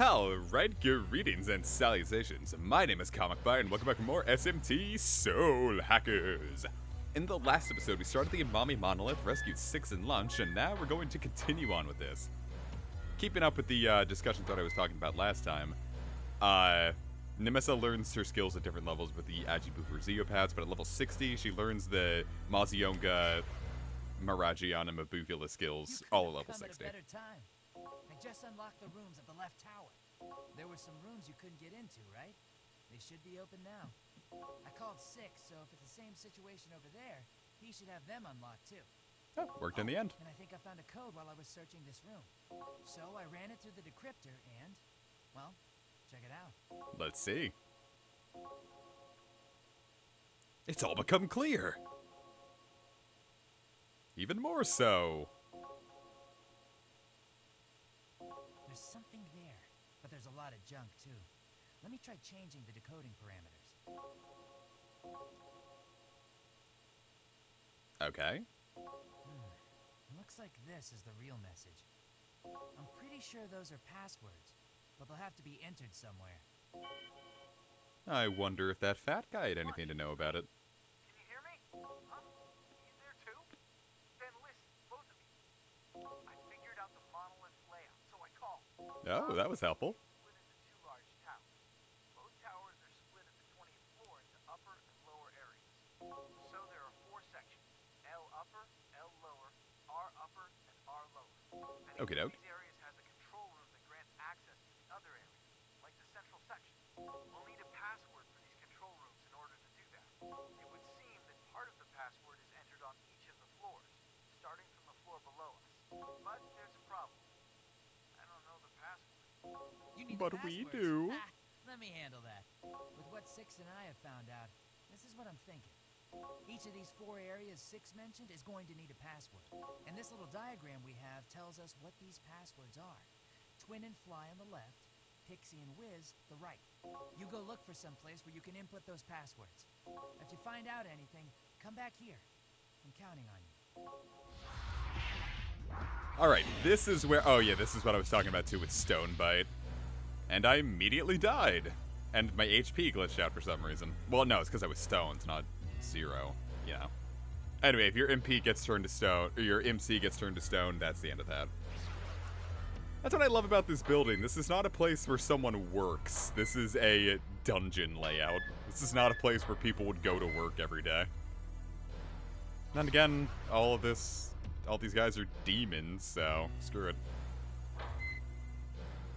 Alright, greetings and salutations. My name is Comic Fire, and welcome back for more SMT Soul Hackers. In the last episode, we started the Umami Monolith, rescued 6 in lunch, and now we're going to continue on with this. Keeping up with the discussion thread I was talking about last time, Nemessa learns her skills at different levels with the Ajibufu Zeopaths, but at level 60, she learns the Mazionga, Miragion, and Mabuvula skills, all at level 60. I just unlocked the rooms at the left tower. There were some rooms you couldn't get into, right? They should be open now. I called 6, so if it's the same situation over there, he should have them unlocked too. Oh, worked in the end. And I think I found a code while I was searching this room. So I ran it through the decryptor and, well, check it out. Let's see. It's all become clear. Even more so. There's something there, but there's a lot of junk too. Let me try changing the decoding parameters. Okay. Looks like this is the real message. I'm pretty sure those are passwords, but they'll have to be entered somewhere. I wonder if that fat guy had anything to know about it. Can you hear me? Huh? You there too? Then listen, both of you. I figured out the Monolith layout, so I called. Oh, that was helpful. Split into 2 large towers. Both towers are split at the 20th floor into upper and lower areas. So there are 4 sections: L upper, L lower, R upper, and R lower. And each of these areas has a control room that grants access to the other areas, like the central section. We'll need a password for these control rooms in order to do that. It would seem that part of the password is entered on each of the floors, starting from the floor below us. But there's a problem. I don't know the password. You need But the we passwords. do. Let me handle that. With what 6 and I have found out, this is what I'm thinking. Each of these 4 areas 6 mentioned is going to need a password. And this little diagram we have tells us what these passwords are. Twin and Fly on the left, Pixie and Wiz the right. You go look for some place where you can input those passwords. If you find out anything, come back here. I'm counting on you. Alright, this is where... Oh yeah, this is what I was talking about too with Stone Bite. And I immediately died. And my HP glitched out for some reason. Well, no, it's because I was stoned, not 0. You know. Anyway, if your MP gets turned to stone, or your MC gets turned to stone, that's the end of that. That's what I love about this building. This is not a place where someone works. This is a dungeon layout. This is not a place where people would go to work every day. And again, all these guys are demons, so screw it.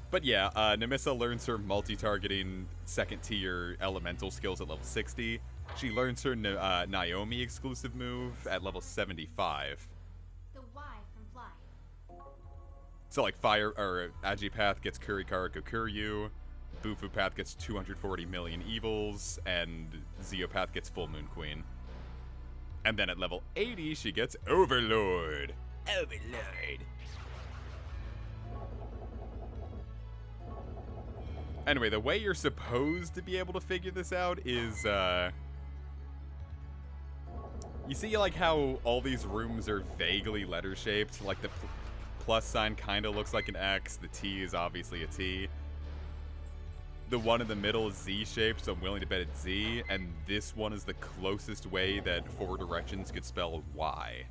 But yeah, Nemessa learns her multi-targeting second-tier elemental skills at level 60. She learns her Naomi exclusive move at level 75. The Y from Fly. So like Fire or Ajipath gets Kurikara Gokuryu, Bufu Path gets 240 million evils, and Zeopath gets Full Moon Queen. And then at level 80, she gets Overlord. Overlord. Anyway, the way you're supposed to be able to figure this out is, you see like how all these rooms are vaguely letter-shaped? Like the plus sign kind of looks like an X, the T is obviously a T. The one in the middle is Z-shaped, so I'm willing to bet it's Z, and this one is the closest way that 4 directions could spell Y.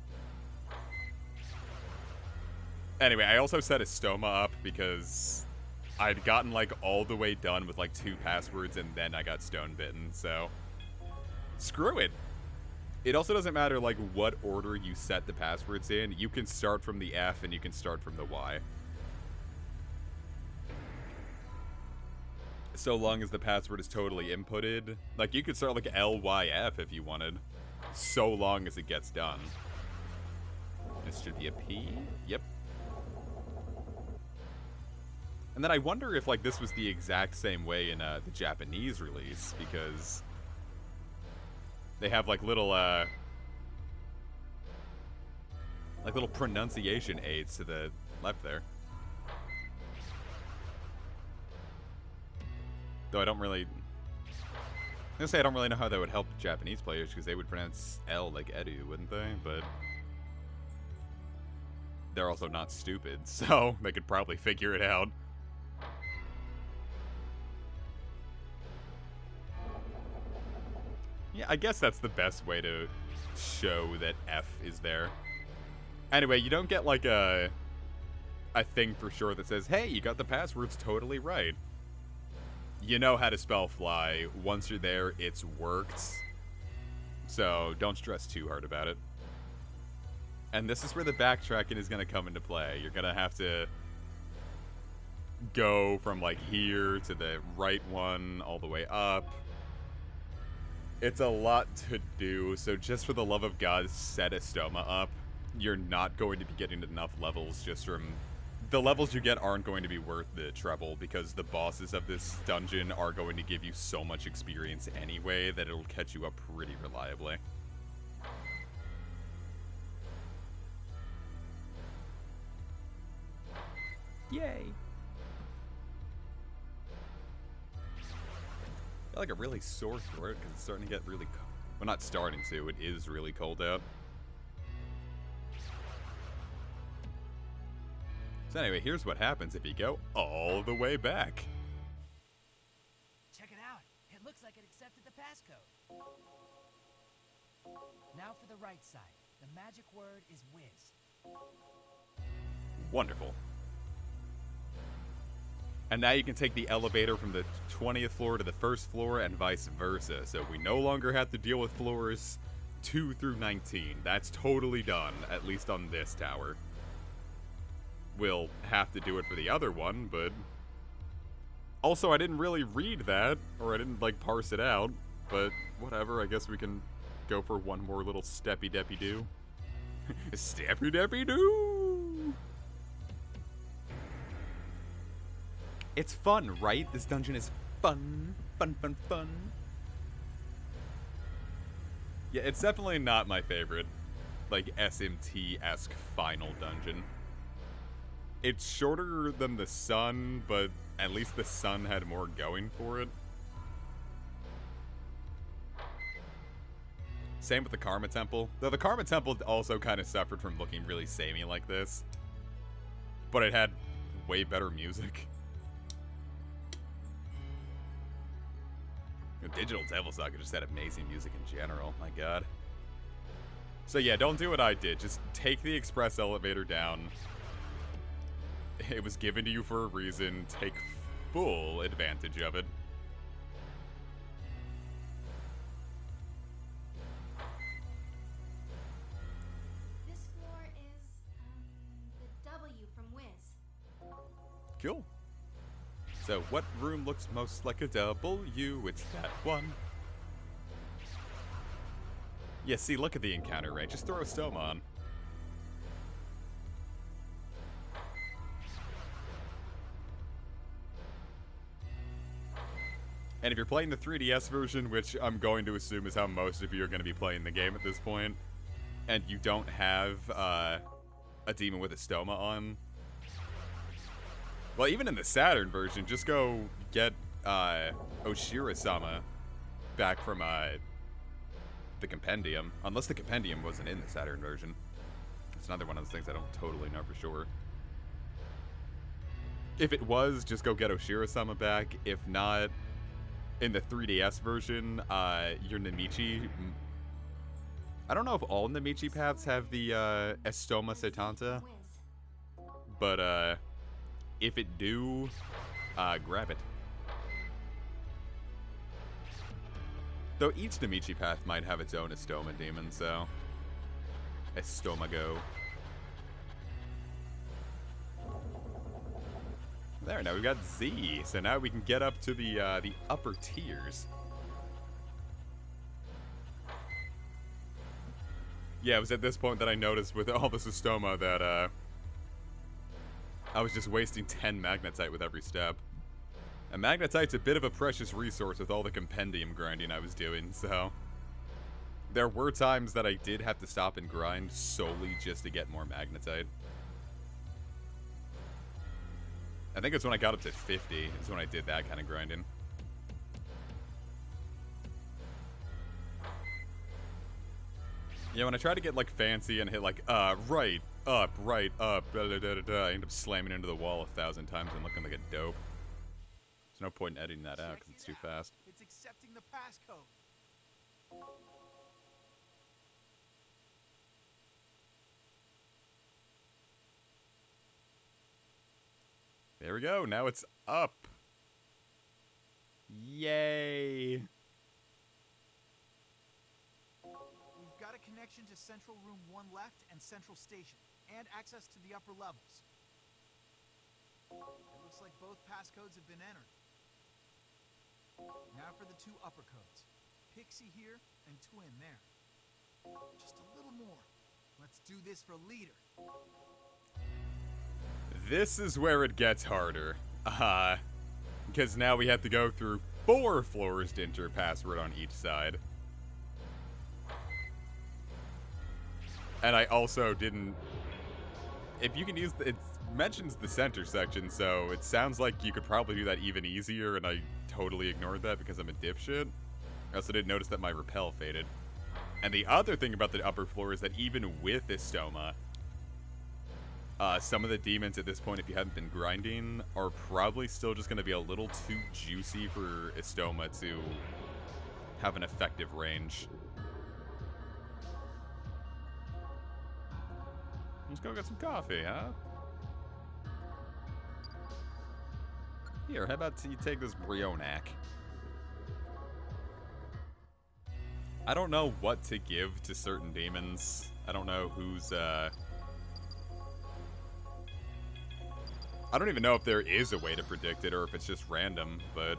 Anyway, I also set Estoma up because I'd gotten like all the way done with like 2 passwords and then I got stone bitten, so screw it. It also doesn't matter like what order you set the passwords in. You can start from the F and you can start from the Y. So long as the password is totally inputted. Like you could start like LYF if you wanted. So long as it gets done. This should be a P. Yep. And then I wonder if like this was the exact same way in the Japanese release, because they have like little pronunciation aids to the left there. Though I don't really know how that would help Japanese players, because they would pronounce L like Edu, wouldn't they? But they're also not stupid, so they could probably figure it out. Yeah, I guess that's the best way to show that F is there. Anyway, you don't get like a thing for sure that says, hey, you got the passwords totally right. You know how to spell fly. Once you're there, it's worked. So don't stress too hard about it. And this is where the backtracking is going to come into play. You're going to have to go from like here to the right one all the way up. It's a lot to do, so just for the love of God, set Estoma up. You're not going to be getting enough levels just from... The levels you get aren't going to be worth the trouble, because the bosses of this dungeon are going to give you so much experience anyway that it'll catch you up pretty reliably. Yay! I got like a really sore throat because it's starting to get really cold. Well, not starting to, it is really cold out. So anyway, here's what happens if you go all the way back. Check it out. It looks like it accepted the passcode. Now for the right side. The magic word is whiz. Wonderful. And now you can take the elevator from the 20th floor to the first floor and vice versa. So we no longer have to deal with floors 2 through 19. That's totally done, at least on this tower. We'll have to do it for the other one, but... Also, I didn't really read that, or I didn't, like, parse it out. But whatever, I guess we can go for one more little steppy-deppy-doo. Steppy-deppy-doo! It's fun, right? This dungeon is fun. Fun, fun, fun. Yeah, it's definitely not my favorite, like, SMT-esque final dungeon. It's shorter than the Sun, but at least the Sun had more going for it. Same with the Karma Temple. Though the Karma Temple also kind of suffered from looking really samey like this. But it had way better music. Digital Devil Saga just had amazing music in general, my god. So yeah, don't do what I did. Just take the express elevator down. It was given to you for a reason. Take full advantage of it. This floor is the W from Wiz. Cool. So, what room looks most like a W? It's that one. Yeah, see, look at the encounter rate. Just throw a Estoma on. And if you're playing the 3DS version, which I'm going to assume is how most of you are going to be playing the game at this point, and you don't have a demon with Estoma on, well, even in the Saturn version, just go get Oshira-sama back from the Compendium. Unless the Compendium wasn't in the Saturn version. It's another one of those things I don't totally know for sure. If it was, just go get Oshira-sama back. If not, in the 3DS version, your Namichi... I don't know if all Namichi paths have the Estoma Setanta, but if it do, grab it. Though each Namichi path might have its own Estoma demon, so... Estoma go. There, now we've got Z, so now we can get up to the upper tiers. Yeah, it was at this point that I noticed with all this Estoma that, I was just wasting 10 Magnetite with every step. And Magnetite's a bit of a precious resource with all the Compendium grinding I was doing, so... There were times that I did have to stop and grind solely just to get more Magnetite. I think it's when I got up to 50, is when I did that kind of grinding. Yeah, when I try to get, like, fancy and hit, like, right, up, da, da, da, da, I end up slamming into the wall 1,000 times and looking like a dope. There's no point in editing that out because it's too fast. It's accepting the passcode. There we go. Now it's up. Yay. We've got a connection to Central Room 1 left and Central Station, and access to the upper levels. It looks like both passcodes have been entered. Now for the two upper codes. Pixie here and Twin there. Just a little more. Let's do this for Leader. This is where it gets harder. Because now we have to go through 4 floors to enter a password on each side. And I also didn't... If you can use... It mentions the center section, so it sounds like you could probably do that even easier, and I totally ignored that because I'm a dipshit. I also didn't notice that my repel faded. And the other thing about the upper floor is that even with Estoma, some of the demons at this point, if you haven't been grinding, are probably still just going to be a little too juicy for Estoma to have an effective range. Let's go get some coffee, huh? Here, how about you take this Brionac? I don't know what to give to certain demons. I don't know who's, I don't even know if there is a way to predict it or if it's just random, but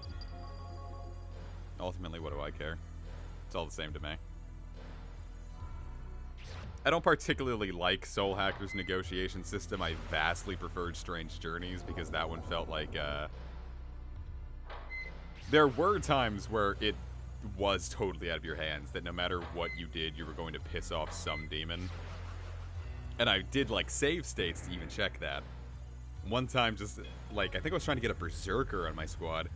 ultimately, what do I care? It's all the same to me. I don't particularly like Soul Hacker's negotiation system. I vastly preferred Strange Journeys because that one felt like, there were times where it was totally out of your hands, that no matter what you did, you were going to piss off some demon. And I did, like, save states to even check that. One time, just, like, I think I was trying to get a Berserker on my squad,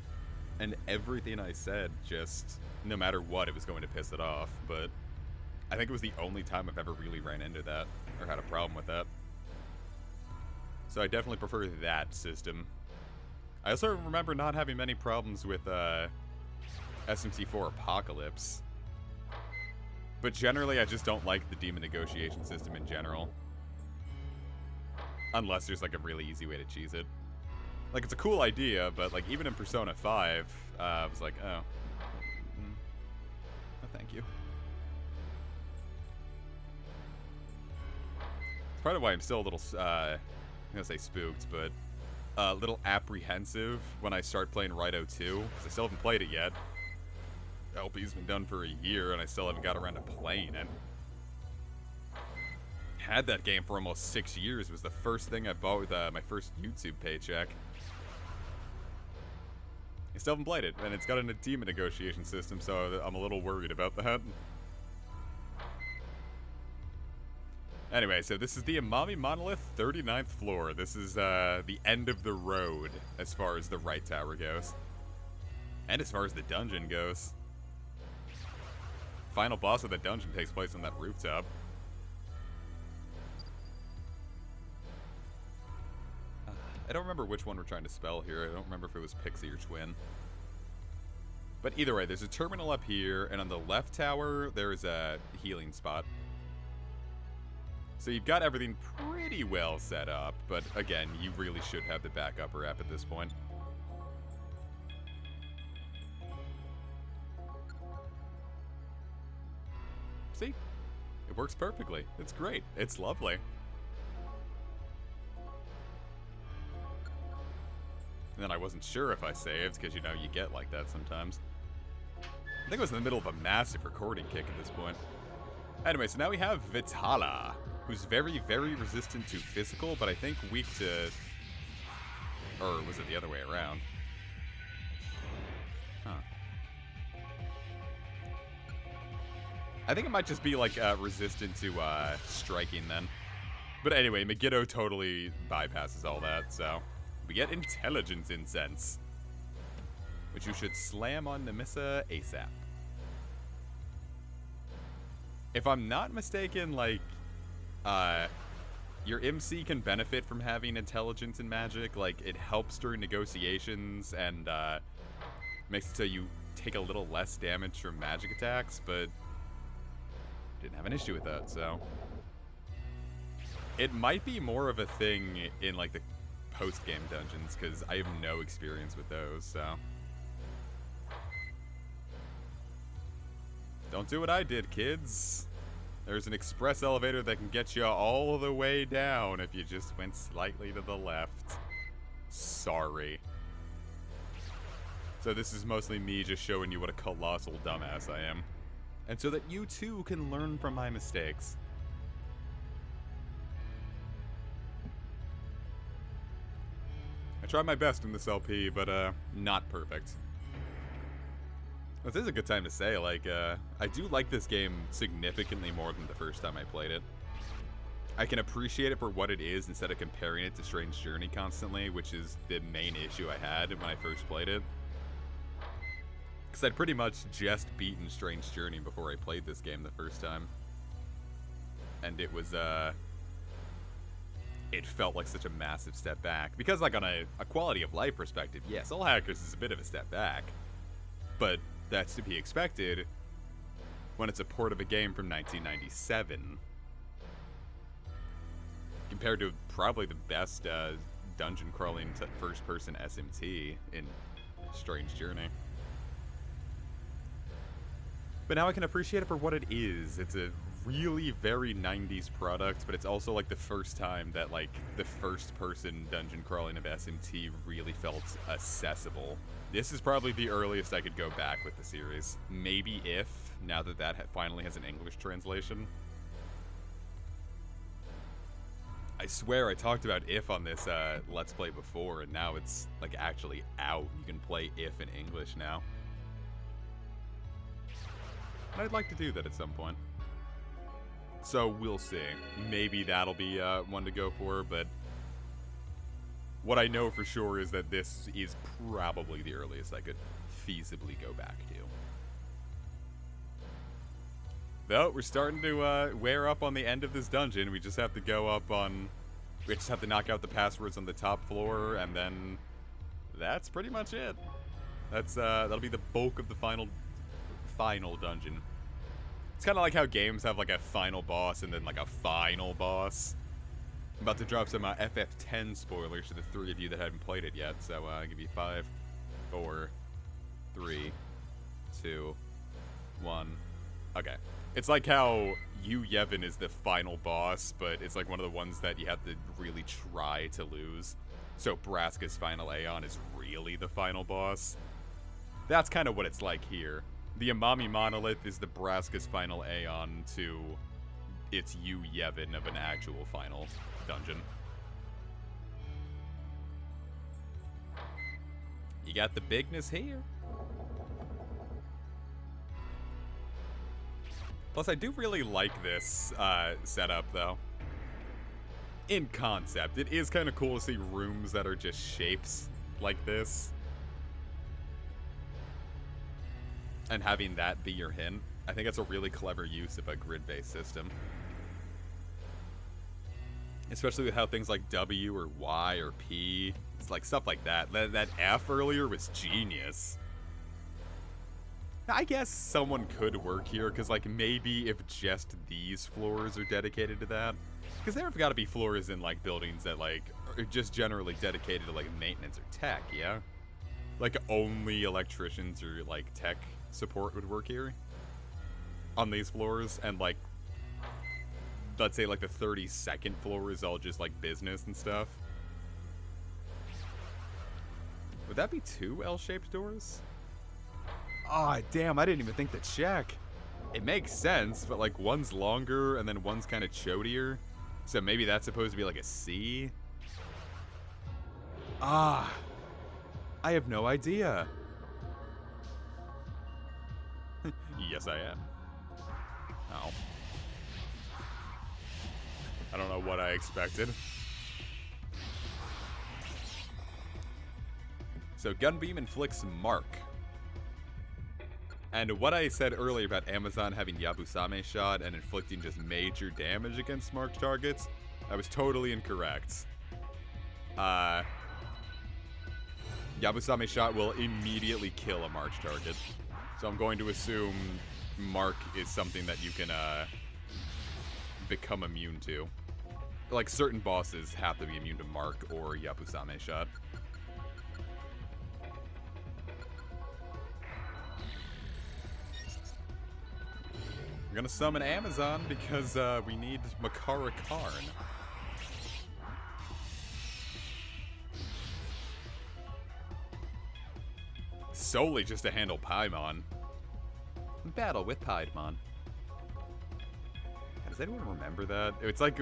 and everything I said just, no matter what, it was going to piss it off, but I think it was the only time I've ever really ran into that, or had a problem with that. So I definitely prefer that system. I also remember not having many problems with, SMT4 Apocalypse. But generally, I just don't like the demon negotiation system in general. Unless there's, like, a really easy way to cheese it. Like, it's a cool idea, but, like, even in Persona 5, I was like, oh. No, thank you. It's part of why I'm still a little, I'm gonna say spooked, but a little apprehensive when I start playing Raito 2, because I still haven't played it yet. LP's been done for a year, and I still haven't got around to playing it. Had that game for almost 6 years. It was the first thing I bought with my first YouTube paycheck. I still haven't played it, and it's got a demon negotiation system, so I'm a little worried about that. Anyway, so this is the Amami Monolith 39th floor. This is the end of the road as far as the right tower goes. And as far as the dungeon goes. Final boss of the dungeon takes place on that rooftop. I don't remember which one we're trying to spell here. I don't remember if it was Pixie or Twin. But either way, there's a terminal up here, and on the left tower, there is a healing spot. So you've got everything pretty well set up, but again, you really should have the back-upper app at this point. See? It works perfectly. It's great. It's lovely. And then I wasn't sure if I saved, because, you know, you get like that sometimes. I think I was in the middle of a massive recording kick at this point. Anyway, so now we have Vitala, who's very, very resistant to physical, but I think weak to... Or was it the other way around? Huh. I think it might just be, like, resistant to striking then. But anyway, Megiddo totally bypasses all that, so... We get Intelligence Incense, which you should slam on Nemissa ASAP. If I'm not mistaken, like, your MC can benefit from having intelligence in magic. Like, it helps during negotiations and makes it so you take a little less damage from magic attacks, but didn't have an issue with that, so. It might be more of a thing in, like, the post-game dungeons, because I have no experience with those, so. Don't do what I did, kids. There's an express elevator that can get you all the way down if you just went slightly to the left. Sorry. So this is mostly me just showing you what a colossal dumbass I am. And so that you too can learn from my mistakes. I tried my best in this LP, but not perfect. This is a good time to say, like, I do like this game significantly more than the first time I played it. I can appreciate it for what it is instead of comparing it to Strange Journey constantly, which is the main issue I had when I first played it. Because I'd pretty much just beaten Strange Journey before I played this game the first time. And it was, it felt like such a massive step back. Because, like, on a quality of life perspective, yes, Soul Hackers is a bit of a step back. But that's to be expected when it's a port of a game from 1997. Compared to probably the best dungeon crawling first-person SMT in Strange Journey. But now I can appreciate it for what it is. It's a really very 90s product, but it's also like the first time that like the first-person dungeon crawling of SMT really felt accessible. This is probably the earliest I could go back with the series. Maybe If, now that that finally has an English translation. I swear I talked about If on this Let's Play before, and now it's like actually out. You can play If in English now. And I'd like to do that at some point. So we'll see. Maybe that'll be one to go for, but what I know for sure is that this is probably the earliest I could feasibly go back to. Though, we're starting to wear up on the end of this dungeon. We just have to go up on... We just have to knock out the passwords on the top floor, and then that's pretty much it. That's that'll be the bulk of the final dungeon. It's kind of like how games have like a final boss and then like a final boss. I'm about to drop some FF10 spoilers to the three of you that haven't played it yet, so I'll give you 5, 4, 3, 2, 1. Okay. It's like how Yu Yevon is the final boss, but it's like one of the ones that you have to really try to lose. So Braska's final Aeon is really the final boss. That's kind of what it's like here. The Amami Monolith is the Braska's final Aeon to its Yu Yevon of an actual final dungeon. You got the bigness here. Plus, I do really like this setup, though. In concept, it is kind of cool to see rooms that are just shapes like this. And having that be your hint. I think that's a really clever use of a grid-based system. Especially with how things like W or Y or P, it's like stuff like that. That F earlier was genius. I guess someone could work here, because like maybe if just these floors are dedicated to that. Because there have got to be floors in like buildings that like are just generally dedicated to like maintenance or tech, yeah? Like only electricians or like tech support would work here on these floors, and like let's say like the 32nd floor is all just like business and stuff. Would that be 2 L-shaped doors? Ah, oh, damn, I didn't even think to check. It makes sense, but like one's longer and then one's kind of chodier. So maybe that's supposed to be like a C? Ah, I have no idea. Yes, I am. Oh. I don't know what I expected. So Gunbeam inflicts Mark. And what I said earlier about Amazon having Yabusame shot and inflicting just major damage against marked targets, I was totally incorrect. Yabusame shot will immediately kill a marked target. So I'm going to assume Mark is something that you can become immune to. Like, certain bosses have to be immune to Mark or Yapusame shot. We're gonna summon Amazon because we need Makara Karn. Solely just to handle Paimon. Battle with Paimon. Does anyone remember that? It's like...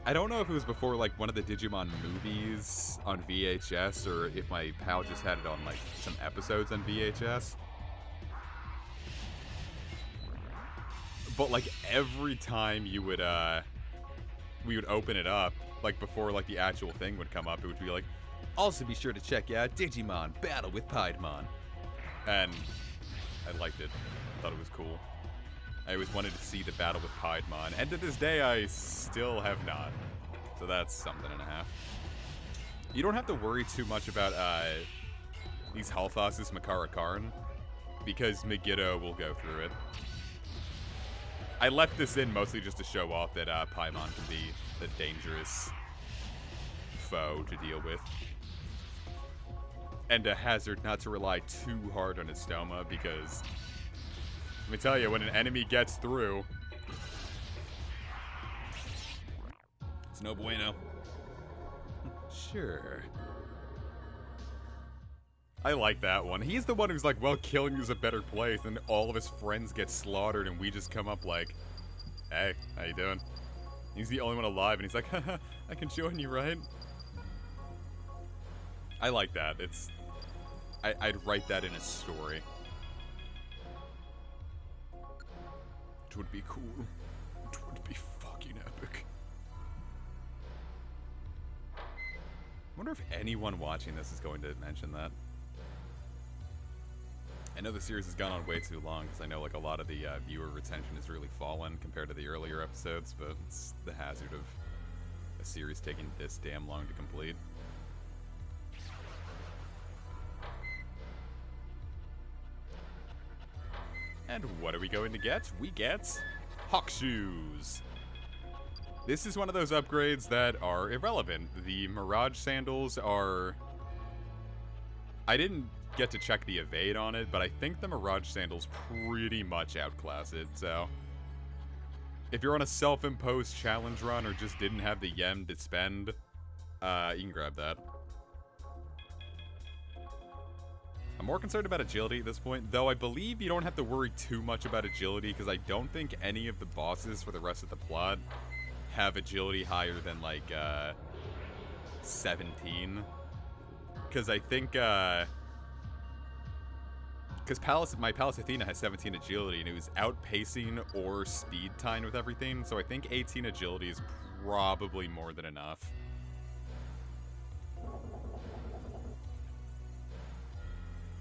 I don't know if it was before, like, one of the Digimon movies on VHS, or if my pal just had it on, like, some episodes on VHS. But, like, every time you would, we would open it up, like, before, like, the actual thing would come up, it would be like, also be sure to check out Digimon Battle with Paimon. And I liked it. I thought it was cool. I always wanted to see the battle with Paimon, and to this day, I still have not. So that's something and a half. You don't have to worry too much about, these Halfas's Makara Karn, because Megiddo will go through it. I left this in mostly just to show off that Paimon can be a dangerous foe to deal with. And a hazard not to rely too hard on Estoma, because let me tell you, when an enemy gets through, it's no bueno. Sure. I like that one. He's the one who's like, well, killing you is a better place, and all of his friends get slaughtered, and we just come up like, hey, how you doing? He's the only one alive, and he's like, haha, I can join you, right? I like that. It's... I'd write that in a story. It would be cool. It would be fucking epic. I wonder if anyone watching this is going to mention that. I know the series has gone on way too long, because I know like a lot of the viewer retention has really fallen compared to the earlier episodes, but it's the hazard of a series taking this damn long to complete. And what are we going to get? We get Hawk Shoes. This is one of those upgrades that are irrelevant. The Mirage Sandals are... I didn't get to check the evade on it, but I think the Mirage Sandals pretty much outclass it, so... If you're on a self-imposed challenge run or just didn't have the yen to spend, you can grab that. I'm more concerned about agility at this point, though I believe you don't have to worry too much about agility, because I don't think any of the bosses for the rest of the plot have agility higher than, like, 17. Because I think, because my Pallas Athena has 17 agility, and it was outpacing or speed time with everything, so I think 18 agility is probably more than enough.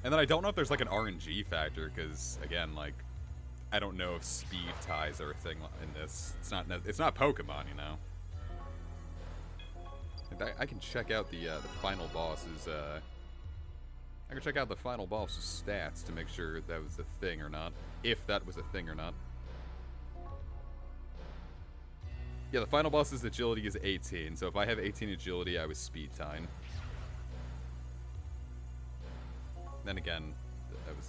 And then I don't know if there's like an RNG factor, because again, like, I don't know if speed ties are a thing in this. It's not Pokemon, you know. I can check out the final boss's. I can check out the final boss's stats to make sure that was a thing or not, if that was a thing or not. Yeah, the final boss's agility is 18, so if I have 18 agility, I was speed time. Then again, that was...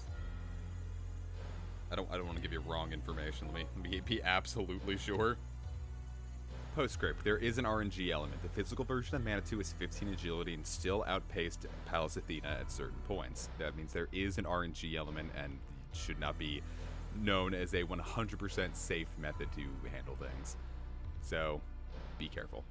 I don't want to give you wrong information. Let me be absolutely sure. Postscript. There is an RNG element. The physical version of Manitou is 15 agility and still outpaced Pallas Athena at certain points. That means there is an RNG element and it should not be known as a 100% safe method to handle things. So, be careful.